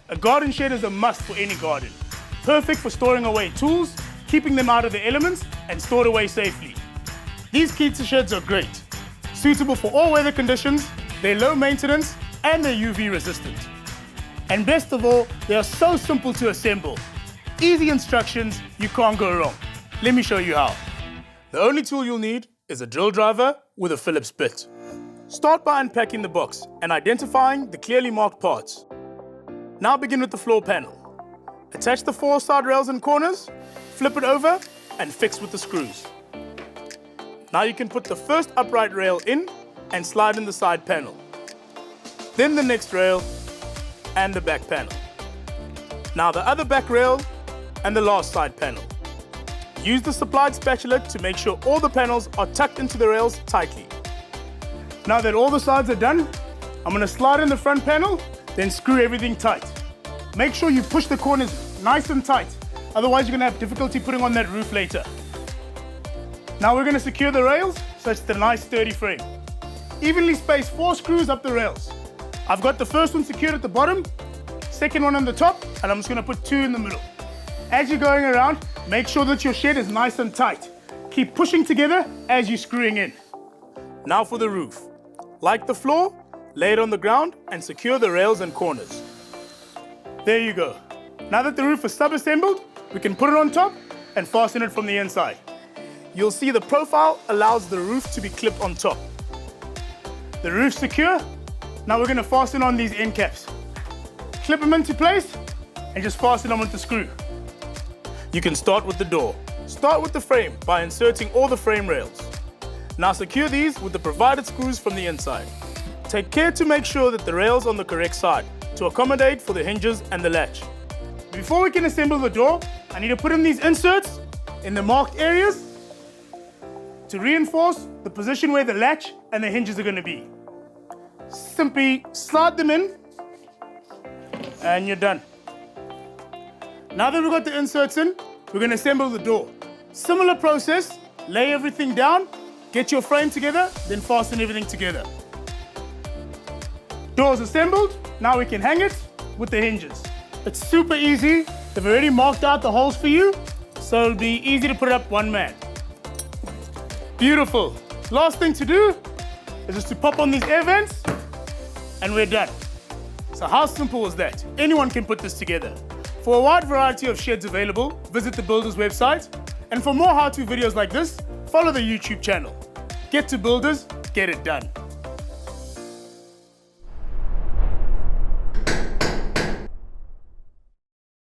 A garden shed is a must for any garden. Perfect for storing away tools, keeping them out of the elements, and stored away safely. These Keter sheds are great. Suitable for all weather conditions, they're low maintenance, and they're UV resistant. And best of all, they are so simple to assemble. Easy instructions, you can't go wrong. Let me show you how. The only tool you'll need is a drill driver with a Phillips bit. Start by unpacking the box and identifying the clearly marked parts. Now begin with the floor panel. Attach the 4 side rails and corners, flip it over, and fix with the screws. Now you can put the first upright rail in and slide in the side panel. Then the next rail and the back panel. Now the other back rail and the last side panel. Use the supplied spatula to make sure all the panels are tucked into the rails tightly. Now that all the sides are done, I'm going to slide in the front panel, then screw everything tight. Make sure you push the corners nice and tight, otherwise you're going to have difficulty putting on that roof later. Now we're going to secure the rails so it's a nice sturdy frame. Evenly space 4 screws up the rails. I've got the first one secured at the bottom, second one on the top, and I'm just going to put 2 in the middle. As you're going around, make sure that your shed is nice and tight. Keep pushing together as you're screwing in. Now for the roof. Like the floor, lay it on the ground and secure the rails and corners. There you go. Now that the roof is sub-assembled, we can put it on top and fasten it from the inside. You'll see the profile allows the roof to be clipped on top. The roof's secure. Now we're going to fasten on these end caps. Clip them into place and just fasten them with the screw. You can start with the door. Start with the frame by inserting all the frame rails. Now secure these with the provided screws from the inside. Take care to make sure that the rails are on the correct side to accommodate for the hinges and the latch. Before we can assemble the door, I need to put in these inserts in the marked areas to reinforce the position where the latch and the hinges are going to be. Simply slide them in and you're done. Now that we've got the inserts in, we're going to assemble the door. Similar process, lay everything down, get your frame together, then fasten everything together. Door's assembled, now we can hang it with the hinges. It's super easy, they've already marked out the holes for you, so it'll be easy to put it up one man. Beautiful. Last thing to do is just to pop on these air vents and we're done. So how simple is that? Anyone can put this together. For a wide variety of sheds available, visit the Builders website. And for more how-to videos like this, follow the YouTube channel. Get to Builders, get it done.